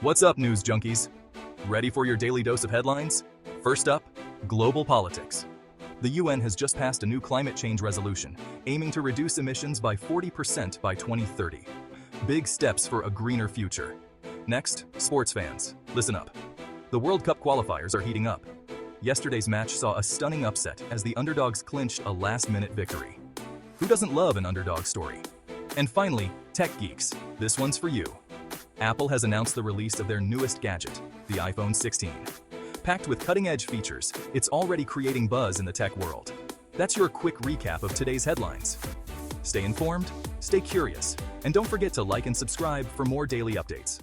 What's up, news junkies? Ready for your daily dose of headlines? First up, global politics. The UN has just passed a new climate change resolution, aiming to reduce emissions by 40% by 2030. Big steps for a greener future. Next, sports fans, listen up. The World Cup qualifiers are heating up. Yesterday's match saw a stunning upset as the underdogs clinched a last-minute victory. Who doesn't love an underdog story? And finally, tech geeks, this one's for you. Apple has announced the release of their newest gadget, the iPhone 16. Packed with cutting-edge features, it's already creating buzz in the tech world. That's your quick recap of today's headlines. Stay informed, stay curious, and don't forget to like and subscribe for more daily updates.